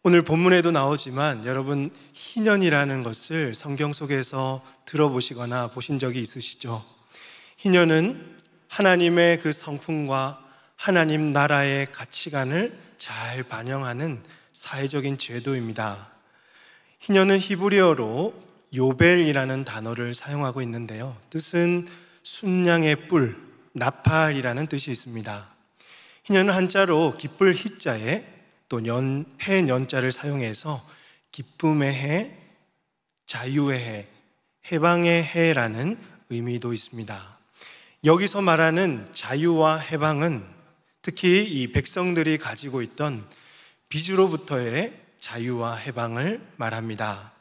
오늘 본문에도 나오지만 여러분, 희년이라는 것을 성경 속에서 들어보시거나 보신 적이 있으시죠? 희년은 하나님의 그 성품과 하나님 나라의 가치관을 잘 반영하는 사회적인 제도입니다. 희년은 히브리어로 요벨이라는 단어를 사용하고 있는데요, 뜻은 순양의 뿔, 나팔이라는 뜻이 있습니다. 희년은 한자로 기쁠 희자에 또 해 년자를 사용해서 기쁨의 해, 자유의 해, 해방의 해라는 의미도 있습니다. 여기서 말하는 자유와 해방은 특히 이 백성들이 가지고 있던 빚으로부터의 자유와 해방을 말합니다.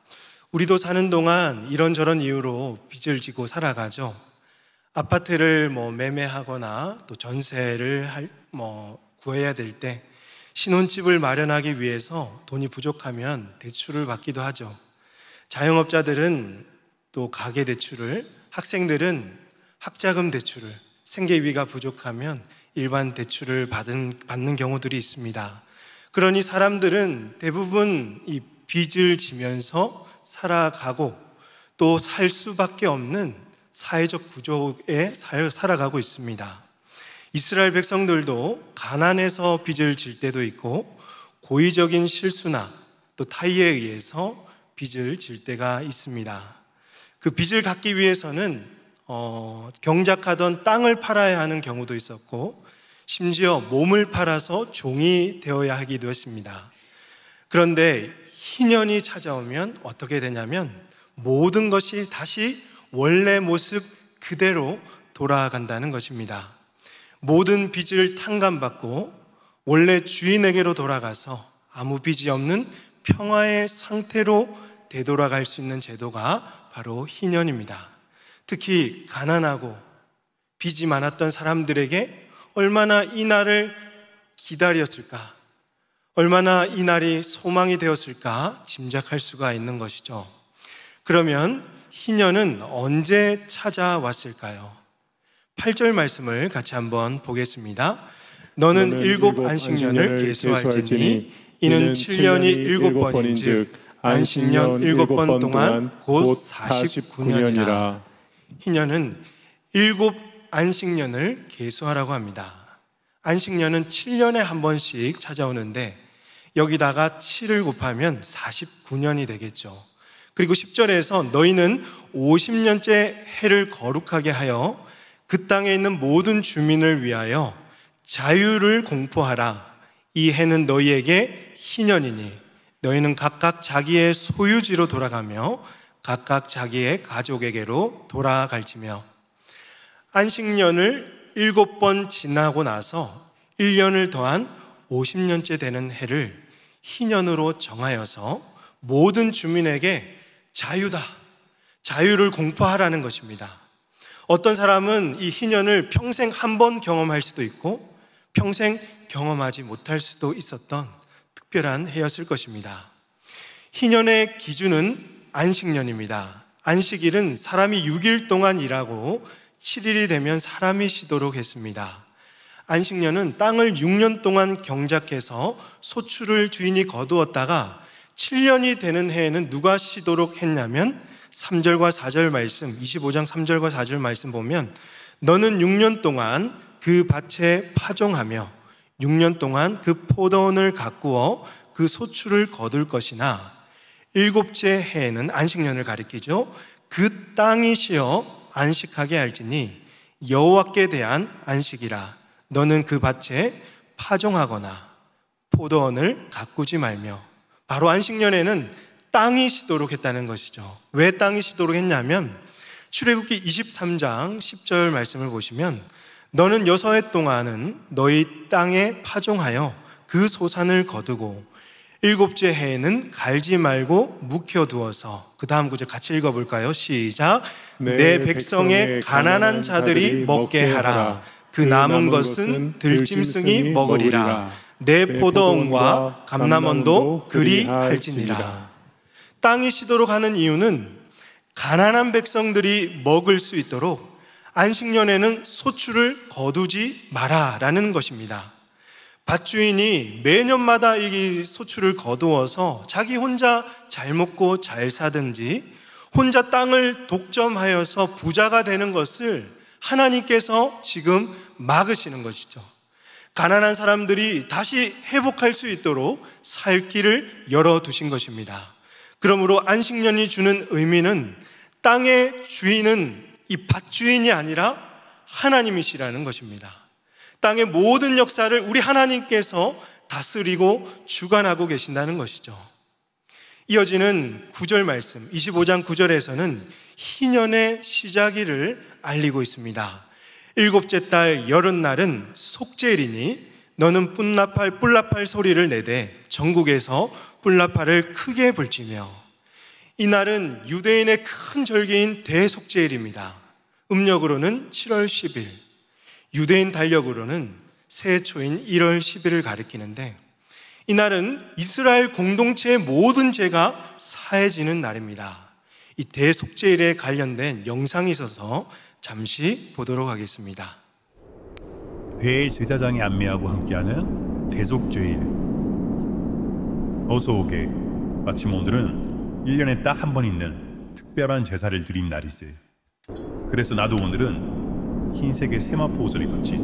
우리도 사는 동안 이런저런 이유로 빚을 지고 살아가죠. 아파트를 매매하거나 또 전세를 구해야 될 때 신혼집을 마련하기 위해서 돈이 부족하면 대출을 받기도 하죠. 자영업자들은 또 가계 대출을, 학생들은 학자금 대출을, 생계비가 부족하면 일반 대출을 받는 경우들이 있습니다. 그러니 사람들은 대부분 이 빚을 지면서 살아가고 또 살 수밖에 없는 사회적 구조에 살아가고 있습니다. 이스라엘 백성들도 가난해서 빚을 질 때도 있고 고의적인 실수나 또 타의에 의해서 빚을 질 때가 있습니다. 그 빚을 갚기 위해서는 경작하던 땅을 팔아야 하는 경우도 있었고 심지어 몸을 팔아서 종이 되어야 하기도 했습니다. 그런데 희년이 찾아오면 어떻게 되냐면 모든 것이 다시 원래 모습 그대로 돌아간다는 것입니다. 모든 빚을 탕감받고 원래 주인에게로 돌아가서 아무 빚이 없는 평화의 상태로 되돌아갈 수 있는 제도가 바로 희년입니다. 특히 가난하고 빚이 많았던 사람들에게 얼마나 이 날을 기다렸을까, 얼마나 이 날이 소망이 되었을까 짐작할 수가 있는 것이죠. 그러면 희년은 언제 찾아왔을까요? 8절 말씀을 같이 한번 보겠습니다. 너는 일곱 안식년을 계수할지니 이는 7년이 7번인즉 안식년 7번 동안 곧 49년이라. 희년은 7 안식년을 계수하라고 합니다. 안식년은 7년에 한 번씩 찾아오는데 여기다가 7을 곱하면 49년이 되겠죠. 그리고 10절에서 너희는 50년째 해를 거룩하게 하여 그 땅에 있는 모든 주민을 위하여 자유를 공포하라. 이 해는 너희에게 희년이니 너희는 각각 자기의 소유지로 돌아가며 각각 자기의 가족에게로 돌아갈지며. 안식년을 7번 지나고 나서 1년을 더한 50년째 되는 해를 희년으로 정하여서 모든 주민에게 자유다, 자유를 공포하라는 것입니다. 어떤 사람은 이 희년을 평생 한 번 경험할 수도 있고 평생 경험하지 못할 수도 있었던 특별한 해였을 것입니다. 희년의 기준은 안식년입니다. 안식일은 사람이 6일 동안 일하고 7일이 되면 사람이 쉬도록 했습니다. 안식년은 땅을 6년 동안 경작해서 소출을 주인이 거두었다가 7년이 되는 해에는 누가 쉬도록 했냐면 3절과 4절 말씀, 25장 3절과 4절 말씀 보면 너는 6년 동안 그 밭에 파종하며 6년 동안 그 포도원을 가꾸어 그 소출을 거둘 것이나 7째 해에는 안식년을 가리키죠. 그 땅이 쉬어 안식하게 할지니 여호와께 대한 안식이라. 너는 그 밭에 파종하거나 포도원을 가꾸지 말며. 바로 안식년에는 땅이 쉬도록 했다는 것이죠. 왜 땅이 쉬도록 했냐면 출애굽기 23장 10절 말씀을 보시면 너는 6해 동안은 너희 땅에 파종하여 그 소산을 거두고 7째 해에는 갈지 말고 묵혀두어서. 그 다음 구절 같이 읽어볼까요? 시작. 내 백성의 가난한 자들이 먹게 하라. 그 남은 것은 들짐승이 먹으리라. 내 포도원과 감람원도 그리 할지니라. 땅이 쉬도록 하는 이유는 가난한 백성들이 먹을 수 있도록 안식년에는 소출을 거두지 마라라는 것입니다. 밭주인이 매년마다 이 소출을 거두어서 자기 혼자 잘 먹고 잘 사든지 혼자 땅을 독점하여서 부자가 되는 것을 하나님께서 지금 막으시는 것이죠. 가난한 사람들이 다시 회복할 수 있도록 살 길을 열어두신 것입니다. 그러므로 안식년이 주는 의미는 땅의 주인은 이 밭주인이 아니라 하나님이시라는 것입니다. 땅의 모든 역사를 우리 하나님께서 다스리고 주관하고 계신다는 것이죠. 이어지는 9절 말씀, 25장 9절에서는 희년의 시작일을 알리고 있습니다. 일곱째 달 여름날은 속죄일이니 너는 뿔나팔 소리를 내되 전국에서 뿔나팔을 크게 불지며. 이 날은 유대인의 큰 절기인 대속죄일입니다. 음력으로는 7월 10일, 유대인 달력으로는 새해 초인 1월 10일을 가리키는데, 이 날은 이스라엘 공동체의 모든 죄가 사해지는 날입니다. 이 대속죄일에 관련된 영상이 있어서 잠시 보도록 하겠습니다. 회일 제사장이 안내하고 함께하는 대속죄일. 어서 오게. 마침 오늘은 1년에 딱 한 번 있는 특별한 제사를 드린 날이지. 그래서 나도 오늘은 흰색의 세마포 옷을 입었지.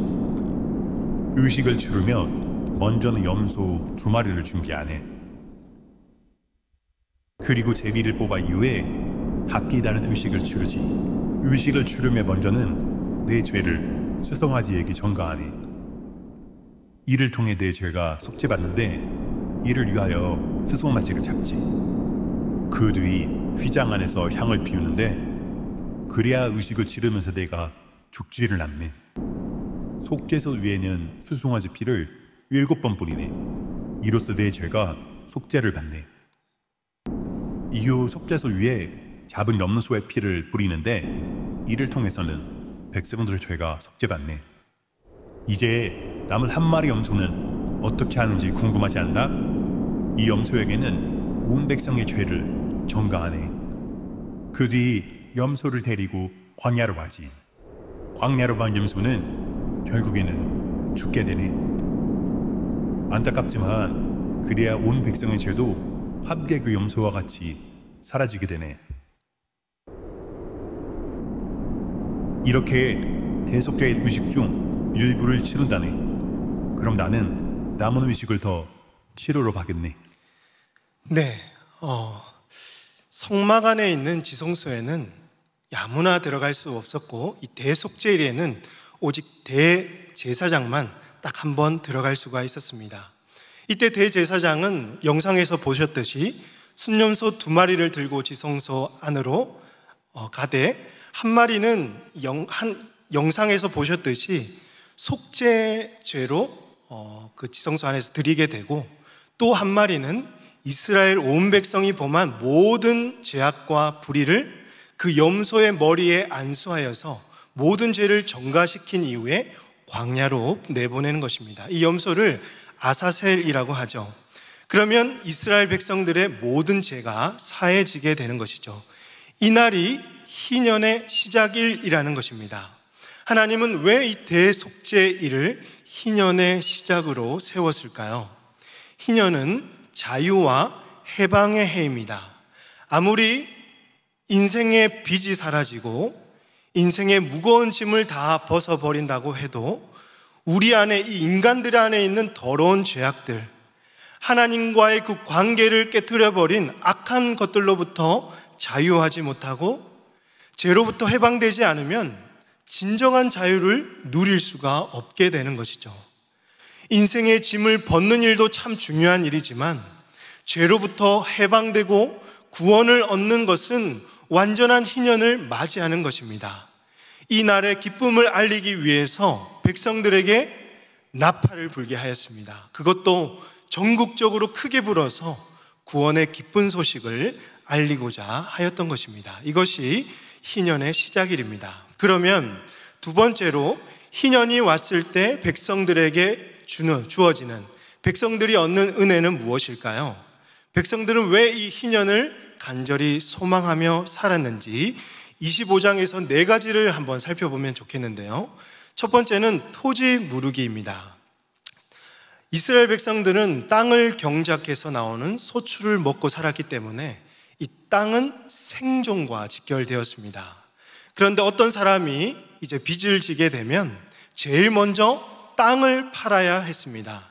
의식을 치르며 먼저는 염소 2마리를 준비하네. 그리고 제비를 뽑아 이후에 각기 다른 의식을 치르지. 의식을 치르며 먼저는 내 죄를 수송아지에게 전가하네. 이를 통해 내 죄가 속죄받는데 이를 위하여 수송아지를 잡지. 그 뒤 휘장 안에서 향을 피우는데 그래야 의식을 치르면서 내가 죽지를 않네. 속죄소 위에는 수송아지 피를 7번 뿌리네. 이로써 내 죄가 속죄를 받네. 이후 속죄소 위에 잡은 염소의 피를 뿌리는데 이를 통해서는 백성들의 죄가 속죄받네. 이제 남은 한 마리 염소는 어떻게 하는지 궁금하지 않나? 이 염소에게는 온 백성의 죄를 전가하네. 그 뒤 염소를 데리고 광야로 가지. 광야로 간 염소는 결국에는 죽게 되네. 안타깝지만 그래야 온 백성의 죄도 함께 그 염소와 같이 사라지게 되네. 이렇게 대속죄일 의식 중 일부를 치른다네. 그럼 나는 남은 의식을 더 치르러 가겠네. 네, 성막 안에 있는 지성소에는 아무나 들어갈 수 없었고, 이 대속죄일에는 오직 대제사장만 딱 한 번 들어갈 수가 있었습니다. 이때 대제사장은 영상에서 보셨듯이 순염소 2마리를 들고 지성소 안으로 가되, 한 마리는 영상에서 보셨듯이 속죄죄로 그 지성소 안에서 드리게 되고, 또 한 마리는 이스라엘 온 백성이 범한 모든 죄악과 불의를 그 염소의 머리에 안수하여서 모든 죄를 전가시킨 이후에 광야로 내보내는 것입니다. 이 염소를 아사셀이라고 하죠. 그러면 이스라엘 백성들의 모든 죄가 사해지게 되는 것이죠. 이 날이 희년의 시작일이라는 것입니다. 하나님은 왜 이 대속죄일을 희년의 시작으로 세웠을까요? 희년은 자유와 해방의 해입니다. 아무리 인생의 빚이 사라지고 인생의 무거운 짐을 다 벗어버린다고 해도 우리 안에, 이 인간들 안에 있는 더러운 죄악들, 하나님과의 그 관계를 깨트려버린 악한 것들로부터 자유하지 못하고 죄로부터 해방되지 않으면 진정한 자유를 누릴 수가 없게 되는 것이죠. 인생의 짐을 벗는 일도 참 중요한 일이지만 죄로부터 해방되고 구원을 얻는 것은 완전한 희년을 맞이하는 것입니다. 이 날의 기쁨을 알리기 위해서 백성들에게 나팔을 불게 하였습니다. 그것도 전국적으로 크게 불어서 구원의 기쁜 소식을 알리고자 하였던 것입니다. 이것이 희년의 시작일입니다. 그러면 두 번째로, 희년이 왔을 때 백성들에게 주어지는, 백성들이 얻는 은혜는 무엇일까요? 백성들은 왜 이 희년을 간절히 소망하며 살았는지 25장에서 4가지를 한번 살펴보면 좋겠는데요. 첫 번째는 토지 무르기입니다. 이스라엘 백성들은 땅을 경작해서 나오는 소출을 먹고 살았기 때문에 이 땅은 생존과 직결되었습니다. 그런데 어떤 사람이 이제 빚을 지게 되면 제일 먼저 땅을 팔아야 했습니다.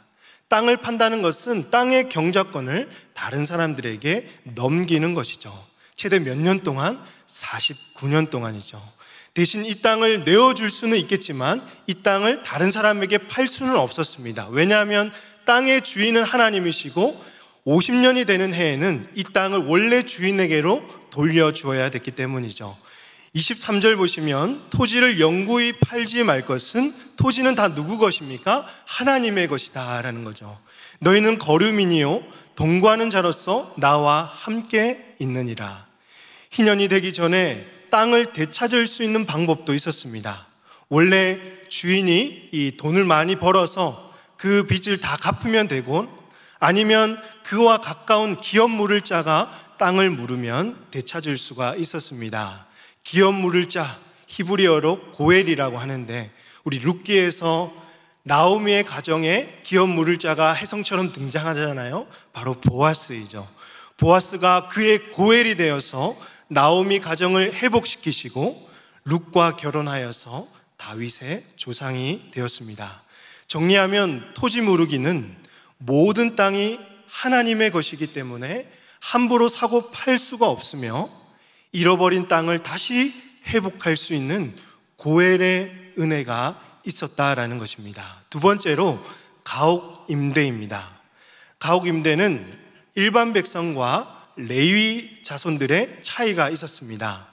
땅을 판다는 것은 땅의 경작권을 다른 사람들에게 넘기는 것이죠. 최대 몇 년 동안? 49년 동안이죠. 대신 이 땅을 내어줄 수는 있겠지만 이 땅을 다른 사람에게 팔 수는 없었습니다. 왜냐하면 땅의 주인은 하나님이시고 50년이 되는 해에는 이 땅을 원래 주인에게로 돌려주어야 됐기 때문이죠. 23절 보시면 토지를 영구히 팔지 말 것은, 토지는 다 누구 것입니까? 하나님의 것이다 라는 거죠. 너희는 거류민이요 동거하는 자로서 나와 함께 있느니라. 희년이 되기 전에 땅을 되찾을 수 있는 방법도 있었습니다. 원래 주인이 이 돈을 많이 벌어서 그 빚을 다 갚으면 되고, 아니면 그와 가까운 기업 물을 자가 땅을 물으면 되찾을 수가 있었습니다. 기업 물을 자, 히브리어로 고엘이라고 하는데, 우리 룻기에서 나오미의 가정에 기업 물을 자가 혜성처럼 등장하잖아요. 바로 보아스이죠. 보아스가 그의 고엘이 되어서 나오미 가정을 회복시키시고 룻과 결혼하여서 다윗의 조상이 되었습니다. 정리하면 토지 무르기는 모든 땅이 하나님의 것이기 때문에 함부로 사고 팔 수가 없으며 잃어버린 땅을 다시 회복할 수 있는 고엘의 은혜가 있었다라는 것입니다. 두 번째로 가옥임대입니다. 가옥임대는 일반 백성과 레위 자손들의 차이가 있었습니다.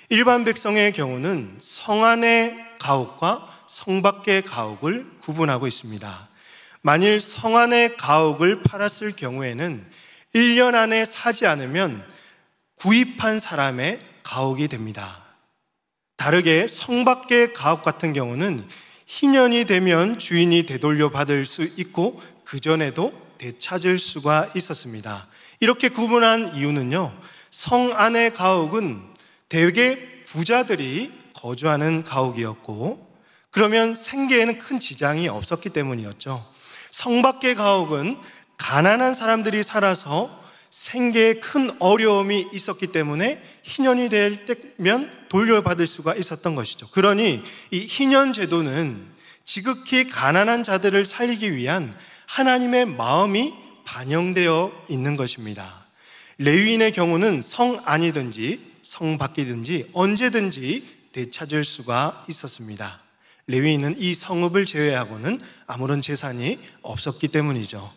일반 백성의 경우는 성 안의 가옥과 성 밖의 가옥을 구분하고 있습니다. 만일 성 안의 가옥을 팔았을 경우에는 1년 안에 사지 않으면 구입한 사람의 가옥이 됩니다. 다르게 성 밖의 가옥 같은 경우는 희년이 되면 주인이 되돌려 받을 수 있고 그전에도 되찾을 수가 있었습니다. 이렇게 구분한 이유는요, 성 안의 가옥은 대개 부자들이 거주하는 가옥이었고, 그러면 생계에는 큰 지장이 없었기 때문이었죠. 성 밖의 가옥은 가난한 사람들이 살아서 생계에 큰 어려움이 있었기 때문에 희년이 될 때면 돌려받을 수가 있었던 것이죠. 그러니 이 희년 제도는 지극히 가난한 자들을 살리기 위한 하나님의 마음이 반영되어 있는 것입니다. 레위인의 경우는 성 안이든지 성 밖이든지 언제든지 되찾을 수가 있었습니다. 레위인은 이 성읍을 제외하고는 아무런 재산이 없었기 때문이죠.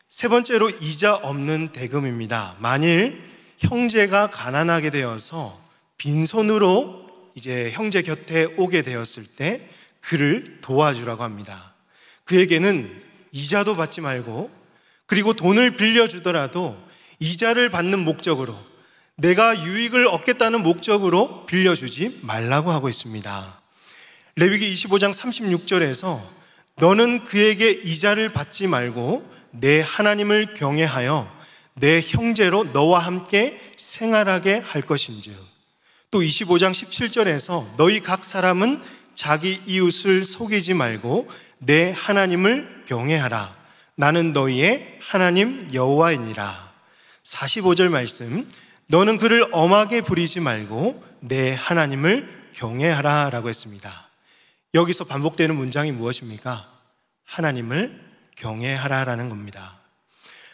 세 번째로 이자 없는 대금입니다. 만일 형제가 가난하게 되어서 빈손으로 이제 형제 곁에 오게 되었을 때 그를 도와주라고 합니다. 그에게는 이자도 받지 말고, 그리고 돈을 빌려주더라도 이자를 받는 목적으로, 내가 유익을 얻겠다는 목적으로 빌려주지 말라고 하고 있습니다. 레위기 25장 36절에서 너는 그에게 이자를 받지 말고 내 하나님을 경외하여 내 형제로 너와 함께 생활하게 할 것인즉, 또 25장 17절에서 너희 각 사람은 자기 이웃을 속이지 말고 내 하나님을 경외하라. 나는 너희의 하나님 여호와이니라. 45절 말씀, 너는 그를 엄하게 부리지 말고 내 하나님을 경외하라 라고 했습니다. 여기서 반복되는 문장이 무엇입니까? 하나님을 경외하라 라는 겁니다.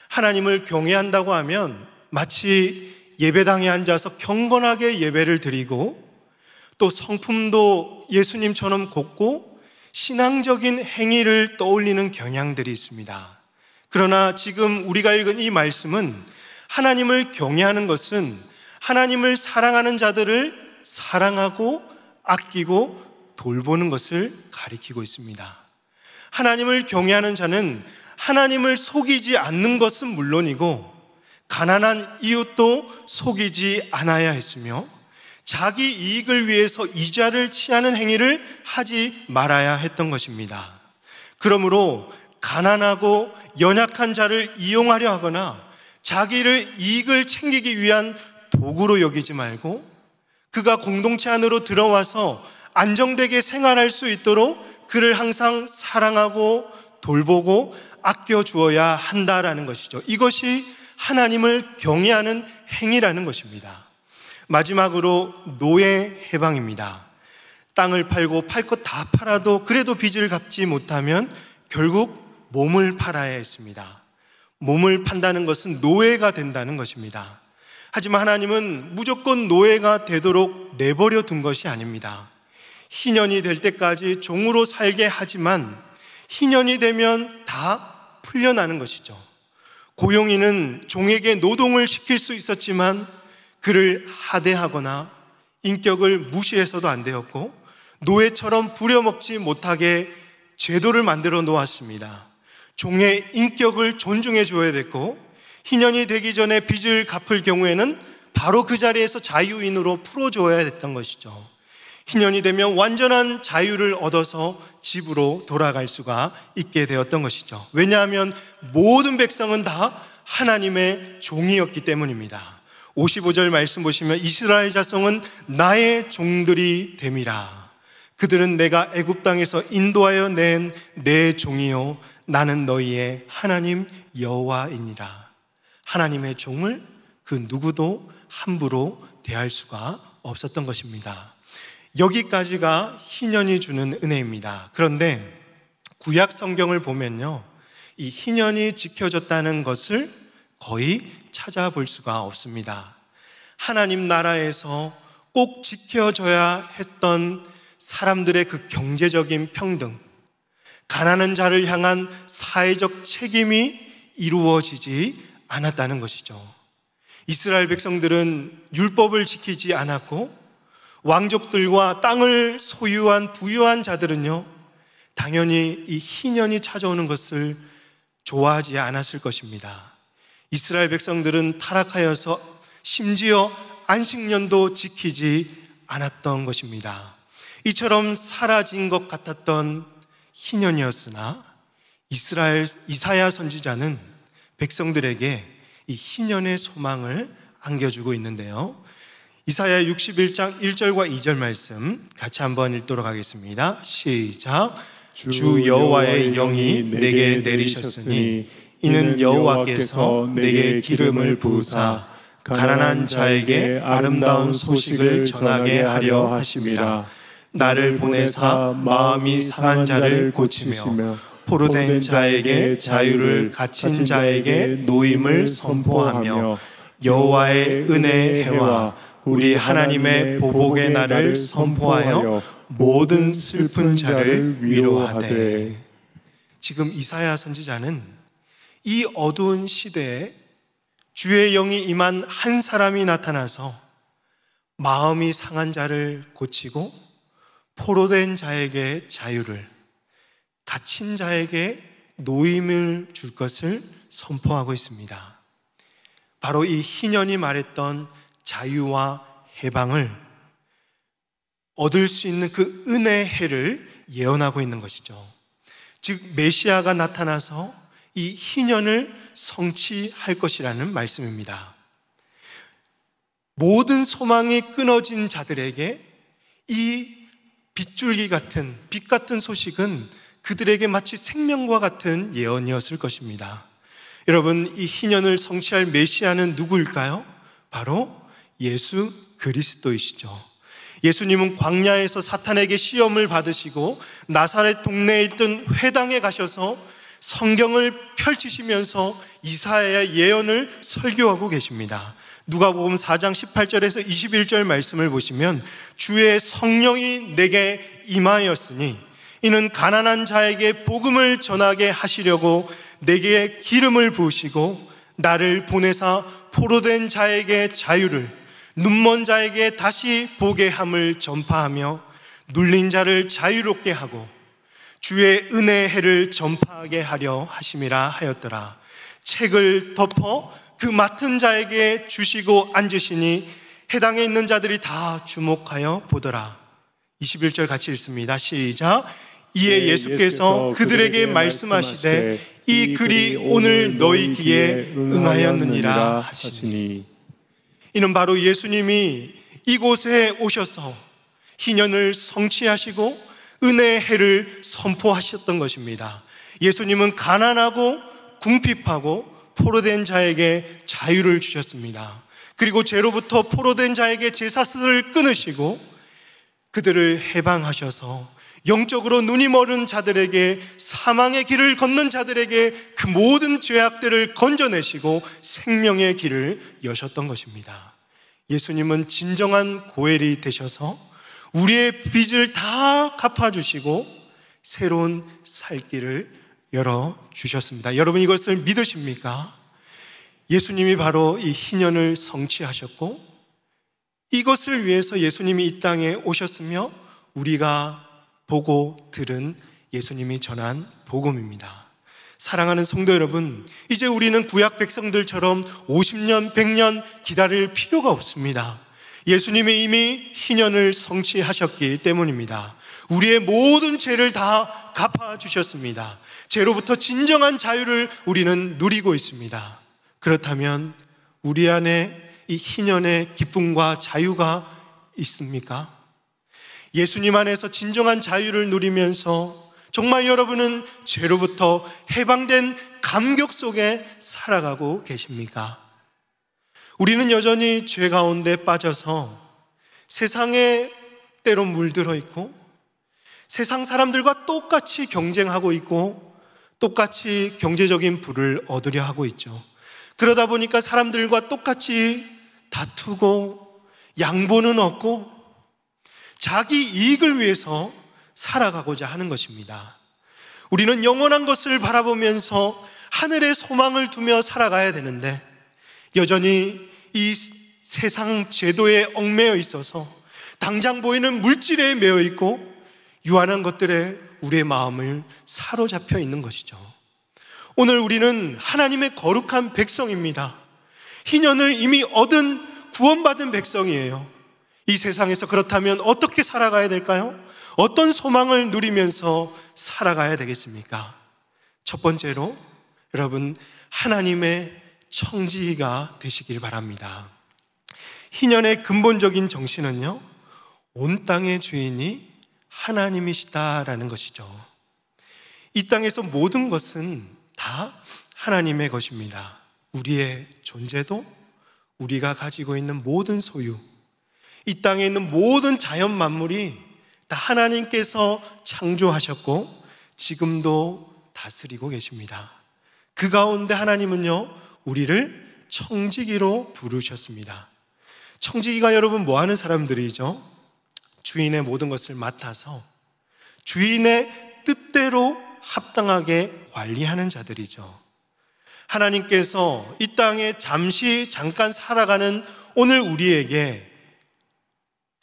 하나님을 경외한다고 하면 마치 예배당에 앉아서 경건하게 예배를 드리고 또 성품도 예수님처럼 곱고 신앙적인 행위를 떠올리는 경향들이 있습니다. 그러나 지금 우리가 읽은 이 말씀은 하나님을 경외하는 것은 하나님을 사랑하는 자들을 사랑하고 아끼고 돌보는 것을 가리키고 있습니다. 하나님을 경외하는 자는 하나님을 속이지 않는 것은 물론이고 가난한 이웃도 속이지 않아야 했으며 자기 이익을 위해서 이자를 취하는 행위를 하지 말아야 했던 것입니다. 그러므로 가난하고 연약한 자를 이용하려 하거나 자기를 이익을 챙기기 위한 도구로 여기지 말고 그가 공동체 안으로 들어와서 안정되게 생활할 수 있도록 그를 항상 사랑하고 돌보고 아껴 주어야 한다라는 것이죠. 이것이 하나님을 경외하는 행위라는 것입니다. 마지막으로 노예 해방입니다. 땅을 팔고 팔 것 다 팔아도 그래도 빚을 갚지 못하면 결국 몸을 팔아야 했습니다. 몸을 판다는 것은 노예가 된다는 것입니다. 하지만 하나님은 무조건 노예가 되도록 내버려 둔 것이 아닙니다. 희년이 될 때까지 종으로 살게 하지만 희년이 되면 다 풀려나는 것이죠. 고용인은 종에게 노동을 시킬 수 있었지만 그를 하대하거나 인격을 무시해서도 안 되었고 노예처럼 부려먹지 못하게 제도를 만들어 놓았습니다. 종의 인격을 존중해 줘야 됐고 희년이 되기 전에 빚을 갚을 경우에는 바로 그 자리에서 자유인으로 풀어줘야 됐던 것이죠. 희년이 되면 완전한 자유를 얻어서 집으로 돌아갈 수가 있게 되었던 것이죠. 왜냐하면 모든 백성은 다 하나님의 종이었기 때문입니다. 55절 말씀 보시면 이스라엘 자손은 나의 종들이 됨이라. 그들은 내가 애굽 땅에서 인도하여 낸 내 종이요 나는 너희의 하나님 여호와이니라. 하나님의 종을 그 누구도 함부로 대할 수가 없었던 것입니다. 여기까지가 희년이 주는 은혜입니다. 그런데 구약 성경을 보면요, 이 희년이 지켜졌다는 것을 거의 찾아볼 수가 없습니다. 하나님 나라에서 꼭 지켜져야 했던 사람들의 그 경제적인 평등, 가난한 자를 향한 사회적 책임이 이루어지지 않았다는 것이죠. 이스라엘 백성들은 율법을 지키지 않았고 왕족들과 땅을 소유한 부유한 자들은요, 당연히 이 희년이 찾아오는 것을 좋아하지 않았을 것입니다. 이스라엘 백성들은 타락하여서 심지어 안식년도 지키지 않았던 것입니다. 이처럼 사라진 것 같았던 희년이었으나 이사야 선지자는 백성들에게 이 희년의 소망을 안겨주고 있는데요, 이사야 61장 1절과 2절 말씀 같이 한번 읽도록 하겠습니다. 시작. 주 여호와의 영이 내게 내리셨으니 이는 여호와께서 내게 기름을 부으사 가난한 자에게 아름다운 소식을 전하게 하려 하심이라. 나를 보내사 마음이 상한 자를 고치며 포로된 자에게 자유를, 갇힌 자에게 노임을 선포하며 여호와의 은혜의 해와 우리 하나님의 보복의 날을 선포하여 모든 슬픈 자를 위로하되. 지금 이사야 선지자는 이 어두운 시대에 주의 영이 임한 한 사람이 나타나서 마음이 상한 자를 고치고 포로된 자에게 자유를, 갇힌 자에게 노임을 줄 것을 선포하고 있습니다. 바로 이 희년이 말했던 자유와 해방을 얻을 수 있는 그 은혜의 해를 예언하고 있는 것이죠. 즉 메시아가 나타나서 이 희년을 성취할 것이라는 말씀입니다. 모든 소망이 끊어진 자들에게 이 빗줄기 같은, 빛 같은 소식은 그들에게 마치 생명과 같은 예언이었을 것입니다. 여러분, 이 희년을 성취할 메시아는 누구일까요? 바로 예수 그리스도이시죠. 예수님은 광야에서 사탄에게 시험을 받으시고 나사렛 동네에 있던 회당에 가셔서 성경을 펼치시면서 이사야의 예언을 설교하고 계십니다. 누가복음 4장 18절에서 21절 말씀을 보시면 주의 성령이 내게 임하였으니 이는 가난한 자에게 복음을 전하게 하시려고 내게 기름을 부으시고 나를 보내사 포로된 자에게 자유를, 눈먼 자에게 다시 보게 함을 전파하며 눌린 자를 자유롭게 하고 주의 은혜의 해를 전파하게 하려 하심이라 하였더라. 책을 덮어 그 맡은 자에게 주시고 앉으시니 해당에 있는 자들이 다 주목하여 보더라. 21절 같이 읽습니다. 시작. 이에 예수께서 그들에게 말씀하시되 이 글이 오늘 너희 귀에 응하였느니라 하시니. 이는 바로 예수님이 이곳에 오셔서 희년을 성취하시고 은혜의 해를 선포하셨던 것입니다. 예수님은 가난하고 궁핍하고 포로된 자에게 자유를 주셨습니다. 그리고 죄로부터 포로된 자에게 제사슬을 끊으시고 그들을 해방하셔서 영적으로 눈이 멀은 자들에게, 사망의 길을 걷는 자들에게 그 모든 죄악들을 건져내시고 생명의 길을 여셨던 것입니다. 예수님은 진정한 고엘이 되셔서 우리의 빚을 다 갚아주시고 새로운 살 길을 열어주셨습니다. 여러분, 이것을 믿으십니까? 예수님이 바로 이 희년을 성취하셨고 이것을 위해서 예수님이 이 땅에 오셨으며 우리가 보고 들은 예수님이 전한 복음입니다. 사랑하는 성도 여러분, 이제 우리는 구약 백성들처럼 50년, 100년 기다릴 필요가 없습니다. 예수님이 이미 희년을 성취하셨기 때문입니다. 우리의 모든 죄를 다 갚아주셨습니다. 죄로부터 진정한 자유를 우리는 누리고 있습니다. 그렇다면 우리 안에 이 희년의 기쁨과 자유가 있습니까? 예수님 안에서 진정한 자유를 누리면서 정말 여러분은 죄로부터 해방된 감격 속에 살아가고 계십니까? 우리는 여전히 죄 가운데 빠져서 세상에 때로 물들어 있고 세상 사람들과 똑같이 경쟁하고 있고 똑같이 경제적인 부를 얻으려 하고 있죠. 그러다 보니까 사람들과 똑같이 다투고 양보는 없고 자기 이익을 위해서 살아가고자 하는 것입니다. 우리는 영원한 것을 바라보면서 하늘의 소망을 두며 살아가야 되는데 여전히 이 세상 제도에 얽매여 있어서 당장 보이는 물질에 매여 있고 유한한 것들에 우리의 마음을 사로잡혀 있는 것이죠. 오늘 우리는 하나님의 거룩한 백성입니다. 희년을 이미 얻은 구원받은 백성이에요. 이 세상에서 그렇다면 어떻게 살아가야 될까요? 어떤 소망을 누리면서 살아가야 되겠습니까? 첫 번째로 여러분, 하나님의 청지기가 되시길 바랍니다. 희년의 근본적인 정신은요, 온 땅의 주인이 하나님이시다라는 것이죠. 이 땅에서 모든 것은 다 하나님의 것입니다. 우리의 존재도, 우리가 가지고 있는 모든 소유, 이 땅에 있는 모든 자연 만물이 다 하나님께서 창조하셨고 지금도 다스리고 계십니다. 그 가운데 하나님은요, 우리를 청지기로 부르셨습니다. 청지기가 여러분 뭐 하는 사람들이죠? 주인의 모든 것을 맡아서 주인의 뜻대로 합당하게 관리하는 자들이죠. 하나님께서 이 땅에 잠깐 살아가는 오늘 우리에게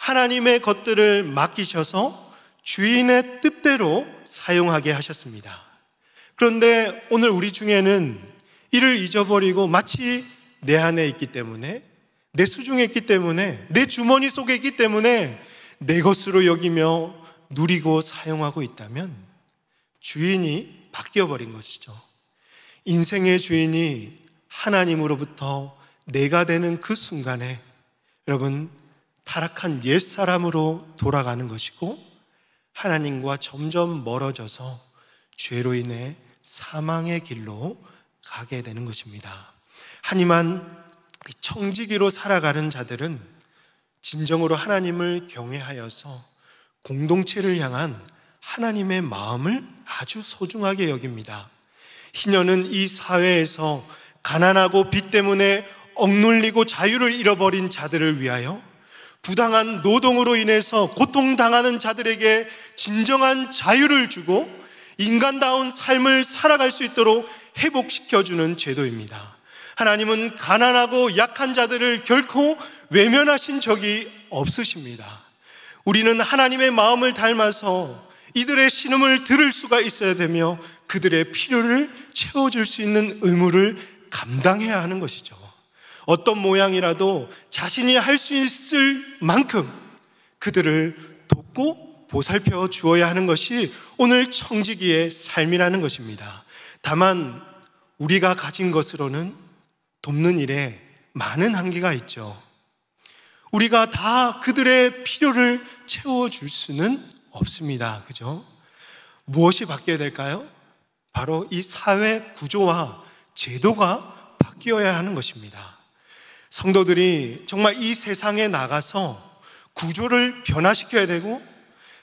하나님의 것들을 맡기셔서 주인의 뜻대로 사용하게 하셨습니다. 그런데 오늘 우리 중에는 이를 잊어버리고 마치 내 안에 있기 때문에, 내 수중에 있기 때문에, 내 주머니 속에 있기 때문에 내 것으로 여기며 누리고 사용하고 있다면 주인이 바뀌어버린 것이죠. 인생의 주인이 하나님으로부터 내가 되는 그 순간에 여러분, 타락한 옛사람으로 돌아가는 것이고 하나님과 점점 멀어져서 죄로 인해 사망의 길로 가게 되는 것입니다. 하지만 청지기로 살아가는 자들은 진정으로 하나님을 경외하여서 공동체를 향한 하나님의 마음을 아주 소중하게 여깁니다. 희년은 이 사회에서 가난하고 빚 때문에 억눌리고 자유를 잃어버린 자들을 위하여 부당한 노동으로 인해서 고통당하는 자들에게 진정한 자유를 주고 인간다운 삶을 살아갈 수 있도록 회복시켜주는 제도입니다. 하나님은 가난하고 약한 자들을 결코 외면하신 적이 없으십니다. 우리는 하나님의 마음을 닮아서 이들의 신음을 들을 수가 있어야 되며 그들의 필요를 채워줄 수 있는 의무를 감당해야 하는 것이죠. 어떤 모양이라도 자신이 할 수 있을 만큼 그들을 돕고 보살펴 주어야 하는 것이 오늘 청지기의 삶이라는 것입니다. 다만 우리가 가진 것으로는 돕는 일에 많은 한계가 있죠. 우리가 다 그들의 필요를 채워줄 수는 없습니다. 그죠? 무엇이 바뀌어야 될까요? 바로 이 사회 구조와 제도가 바뀌어야 하는 것입니다. 성도들이 정말 이 세상에 나가서 구조를 변화시켜야 되고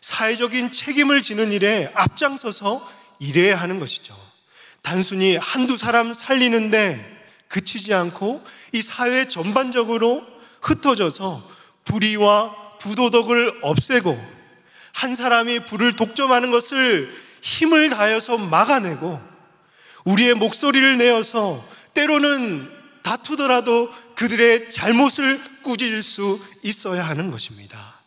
사회적인 책임을 지는 일에 앞장서서 일해야 하는 것이죠. 단순히 한두 사람 살리는데 그치지 않고 이 사회 전반적으로 흩어져서 불의와 부도덕을 없애고 한 사람이 불을 독점하는 것을 힘을 다해서 막아내고 우리의 목소리를 내어서 때로는 다투더라도 그들의 잘못을 꾸짖을 수 있어야 하는 것입니다.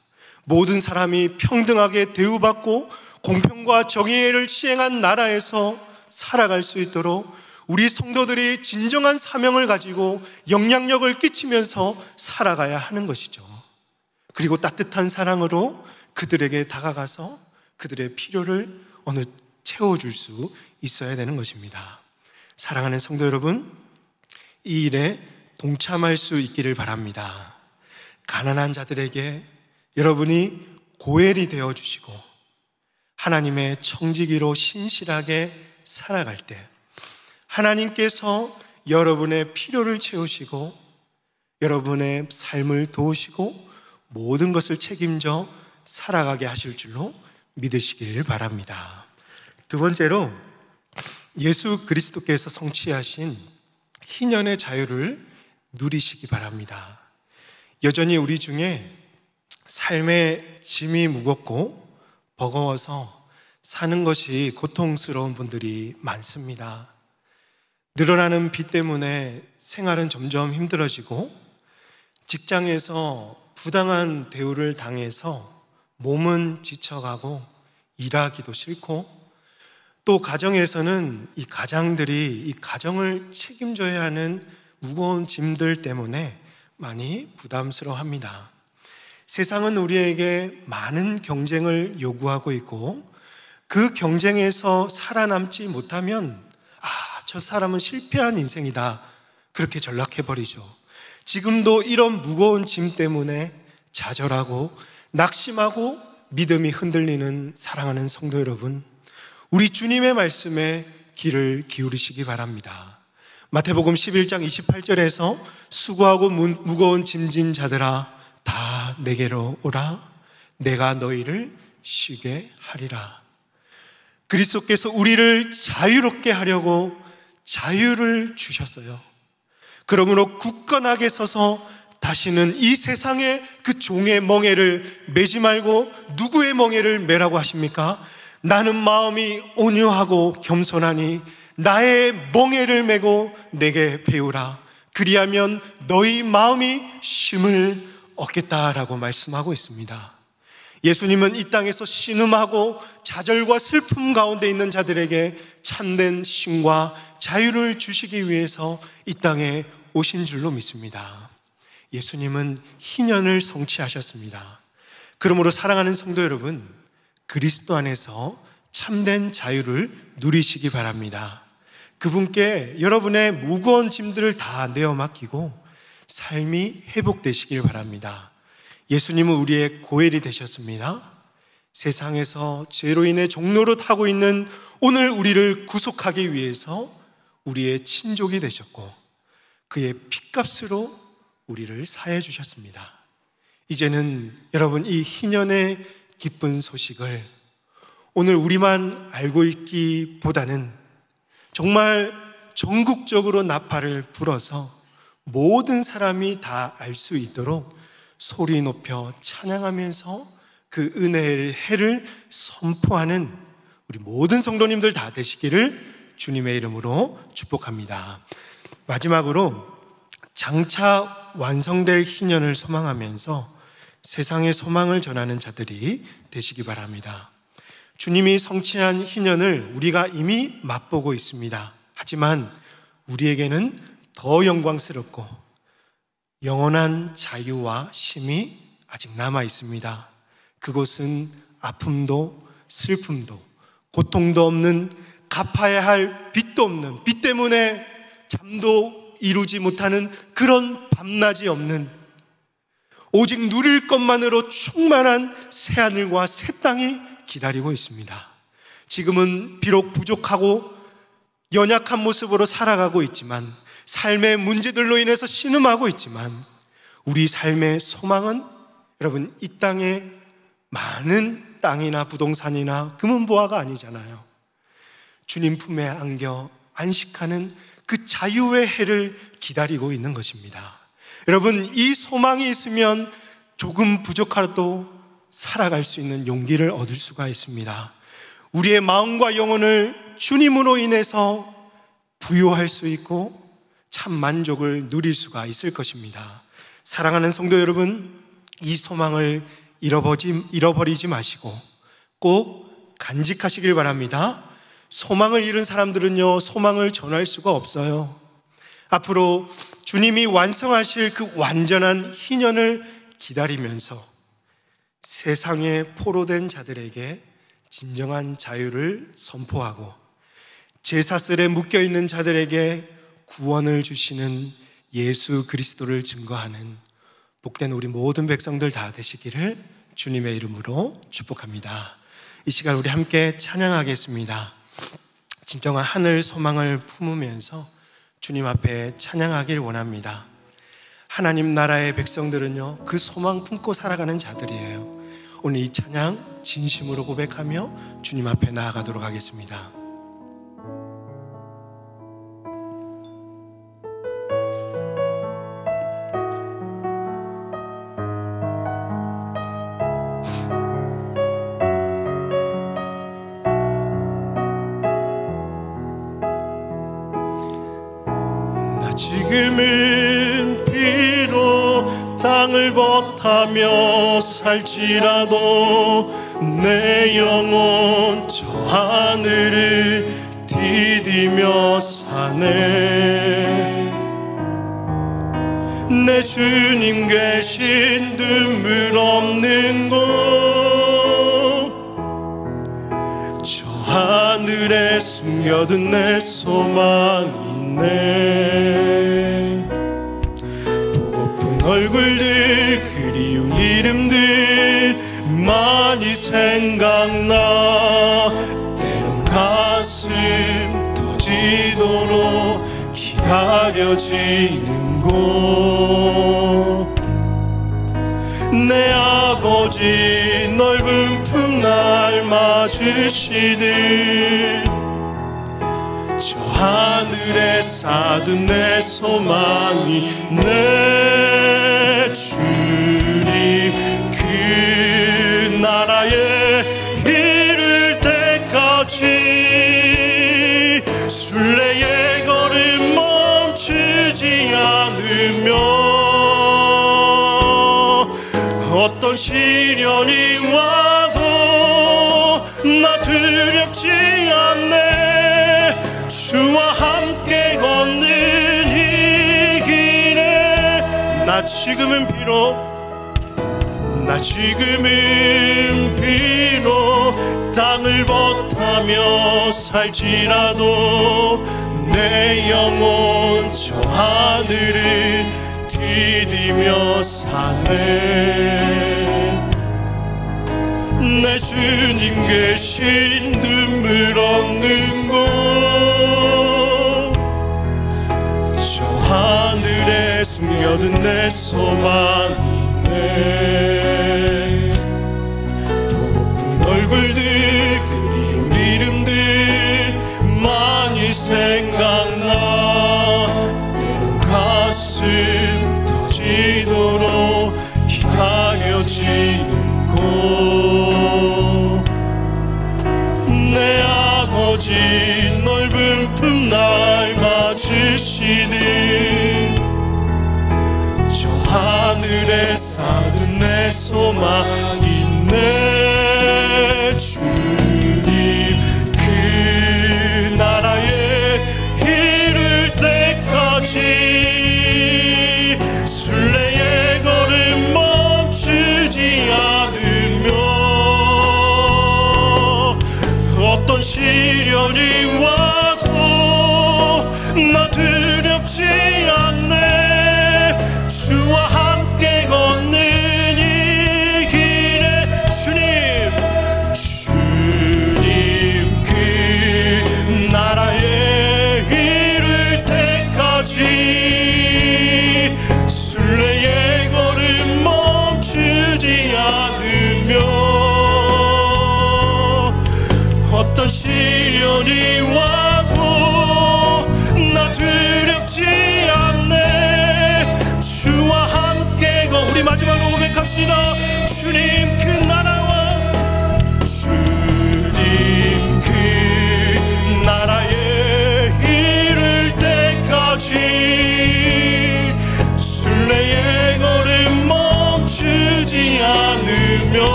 모든 사람이 평등하게 대우받고 공평과 정의를 시행한 나라에서 살아갈 수 있도록 우리 성도들이 진정한 사명을 가지고 영향력을 끼치면서 살아가야 하는 것이죠. 그리고 따뜻한 사랑으로 그들에게 다가가서 그들의 필요를 어느 채워줄 수 있어야 되는 것입니다. 사랑하는 성도 여러분, 이 일에 동참할 수 있기를 바랍니다. 가난한 자들에게 여러분이 고엘이 되어주시고 하나님의 청지기로 신실하게 살아갈 때 하나님께서 여러분의 필요를 채우시고 여러분의 삶을 도우시고 모든 것을 책임져 살아가게 하실 줄로 믿으시길 바랍니다. 두 번째로 예수 그리스도께서 성취하신 희년의 자유를 누리시기 바랍니다. 여전히 우리 중에 삶의 짐이 무겁고 버거워서 사는 것이 고통스러운 분들이 많습니다. 늘어나는 빚 때문에 생활은 점점 힘들어지고 직장에서 부당한 대우를 당해서 몸은 지쳐가고 일하기도 싫고 또 가정에서는 이 가장들이 이 가정을 책임져야 하는 무거운 짐들 때문에 많이 부담스러워합니다. 세상은 우리에게 많은 경쟁을 요구하고 있고 그 경쟁에서 살아남지 못하면 저 사람은 실패한 인생이다 그렇게 전락해버리죠. 지금도 이런 무거운 짐 때문에 좌절하고 낙심하고 믿음이 흔들리는 사랑하는 성도 여러분, 우리 주님의 말씀에 귀를 기울이시기 바랍니다. 마태복음 11장 28절에서 수고하고 무거운 짐진 자들아 다 내게로 오라 내가 너희를 쉬게 하리라. 그리스도께서 우리를 자유롭게 하려고 자유를 주셨어요. 그러므로 굳건하게 서서 다시는 이 세상의 그 종의 멍에를 매지 말고 누구의 멍에를 매라고 하십니까? 나는 마음이 온유하고 겸손하니 나의 멍에를 메고 내게 배우라. 그리하면 너희 마음이 쉼을 얻겠다라고 말씀하고 있습니다. 예수님은 이 땅에서 신음하고 좌절과 슬픔 가운데 있는 자들에게 참된 쉼과 자유를 주시기 위해서 이 땅에 오신 줄로 믿습니다. 예수님은 희년을 성취하셨습니다. 그러므로 사랑하는 성도 여러분, 그리스도 안에서 참된 자유를 누리시기 바랍니다. 그분께 여러분의 무거운 짐들을 다 내어 맡기고 삶이 회복되시길 바랍니다. 예수님은 우리의 고엘이 되셨습니다. 세상에서 죄로 인해 종로로 타고 있는 오늘 우리를 구속하기 위해서 우리의 친족이 되셨고 그의 핏값으로 우리를 사해 주셨습니다. 이제는 여러분 이 희년의 기쁜 소식을 오늘 우리만 알고 있기보다는 정말 전국적으로 나팔을 불어서 모든 사람이 다 알 수 있도록 소리 높여 찬양하면서 그 은혜의 해를 선포하는 우리 모든 성도님들 다 되시기를 주님의 이름으로 축복합니다. 마지막으로 장차 완성될 희년을 소망하면서 세상의 소망을 전하는 자들이 되시기 바랍니다. 주님이 성취한 희년을 우리가 이미 맛보고 있습니다. 하지만 우리에게는 더 영광스럽고 영원한 자유와 쉼이 아직 남아 있습니다. 그곳은 아픔도 슬픔도 고통도 없는, 갚아야 할 빚도 없는, 빚 때문에 잠도 이루지 못하는 그런 밤낮이 없는, 오직 누릴 것만으로 충만한 새하늘과 새 땅이 기다리고 있습니다. 지금은 비록 부족하고 연약한 모습으로 살아가고 있지만, 삶의 문제들로 인해서 신음하고 있지만, 우리 삶의 소망은 여러분, 이 땅에 많은 땅이나 부동산이나 금은보화가 아니잖아요. 주님 품에 안겨 안식하는 그 자유의 해를 기다리고 있는 것입니다. 여러분, 이 소망이 있으면 조금 부족하도 살아갈 수 있는 용기를 얻을 수가 있습니다. 우리의 마음과 영혼을 주님으로 인해서 부유할 수 있고 참 만족을 누릴 수가 있을 것입니다. 사랑하는 성도 여러분, 이 소망을 잃어버리지 마시고 꼭 간직하시길 바랍니다. 소망을 잃은 사람들은요, 소망을 전할 수가 없어요. 앞으로 주님이 완성하실 그 완전한 희년을 기다리면서 세상에 포로된 자들에게 진정한 자유를 선포하고 제사슬에 묶여있는 자들에게 구원을 주시는 예수 그리스도를 증거하는 복된 우리 모든 백성들 다 되시기를 주님의 이름으로 축복합니다. 이 시간 우리 함께 찬양하겠습니다. 진정한 하늘 소망을 품으면서 주님 앞에 찬양하길 원합니다. 하나님 나라의 백성들은요, 그 소망 품고 살아가는 자들이에요. 오늘 이 찬양 진심으로 고백하며 주님 앞에 나아가도록 하겠습니다. 지금은 비록 땅을 벗하며 살지라도 내 영혼 저 하늘을 디디며 사네. 내 주님 계신 눈물 없는 곳, 저 하늘에 숨겨둔 내 소망이 있네. 보고픈 얼굴들, 그리운 이름들 많이 생각나. 때론 가슴 터지도록 기다려지는 곳, 내 아버지 넓은 품 날 맞으시듯 저 하늘에 쌓둔 내 소망이 내 주님 그 나라에 이를 때까지 순례의 걸음 멈추지 않으며 어떤 시련이 와도 나 두렵지 않네. 주와 함께 걷는 이 길에 나 지금은 비록 땅을 벗하며 살지라도 내 영혼 저 하늘을 디디며 사네. 내 주님 계신 눈물 없는 곳, 저 하늘에 숨겨둔 내 소망이 있네. 보고픈 얼굴들, 그리운 이름들 많이 생각나. 때론 가슴 터지도록 기다려지는 내 아버지 넓은 품 날 맞으시듯 저 하늘에 쌓둔 내 소망이 있네. 주님 그 나라에 이를 때까지 순례의 걸음 멈추지 않으며 어떤 시련이 와도 나 두렵지 않네. 주와 함께 걷는 이 길에 주님 그 나라에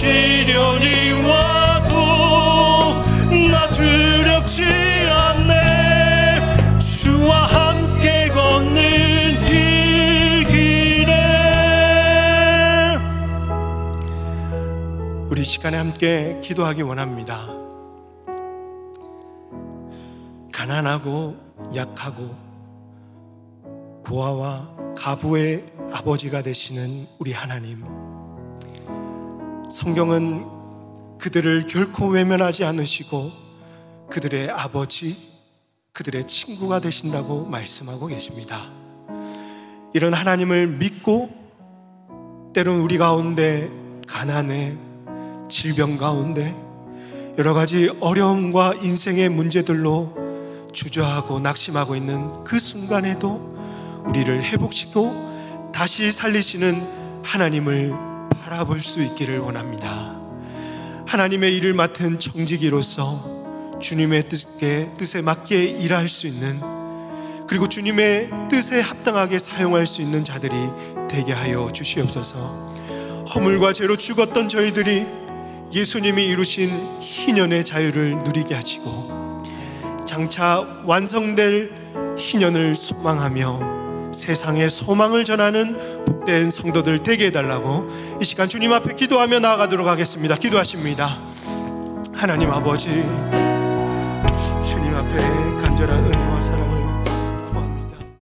시련이 와도 나 두렵지 않네. 주와 함께 걷는 이 길에. 우리 시간에 함께 기도하기 원합니다. 가난하고 약하고 고아와 가부의 아버지가 되시는 우리 하나님, 성경은 그들을 결코 외면하지 않으시고 그들의 아버지, 그들의 친구가 되신다고 말씀하고 계십니다. 이런 하나님을 믿고 때론 우리 가운데 가난에, 질병 가운데 여러 가지 어려움과 인생의 문제들로 주저하고 낙심하고 있는 그 순간에도 우리를 회복시키고 다시 살리시는 하나님을 바라볼 수 있기를 원합니다. 하나님의 일을 맡은 청지기로서 주님의 뜻에 맞게 일할 수 있는, 그리고 주님의 뜻에 합당하게 사용할 수 있는 자들이 되게 하여 주시옵소서. 허물과 죄로 죽었던 저희들이 예수님이 이루신 희년의 자유를 누리게 하시고 장차 완성될 희년을 소망하며 세상에 소망을 전하는 복된 성도들 되게 해달라고 이 시간 주님 앞에 기도하며 나아가도록 하겠습니다. 기도하십니다. 하나님 아버지, 주님 앞에 간절한 은혜와 사랑을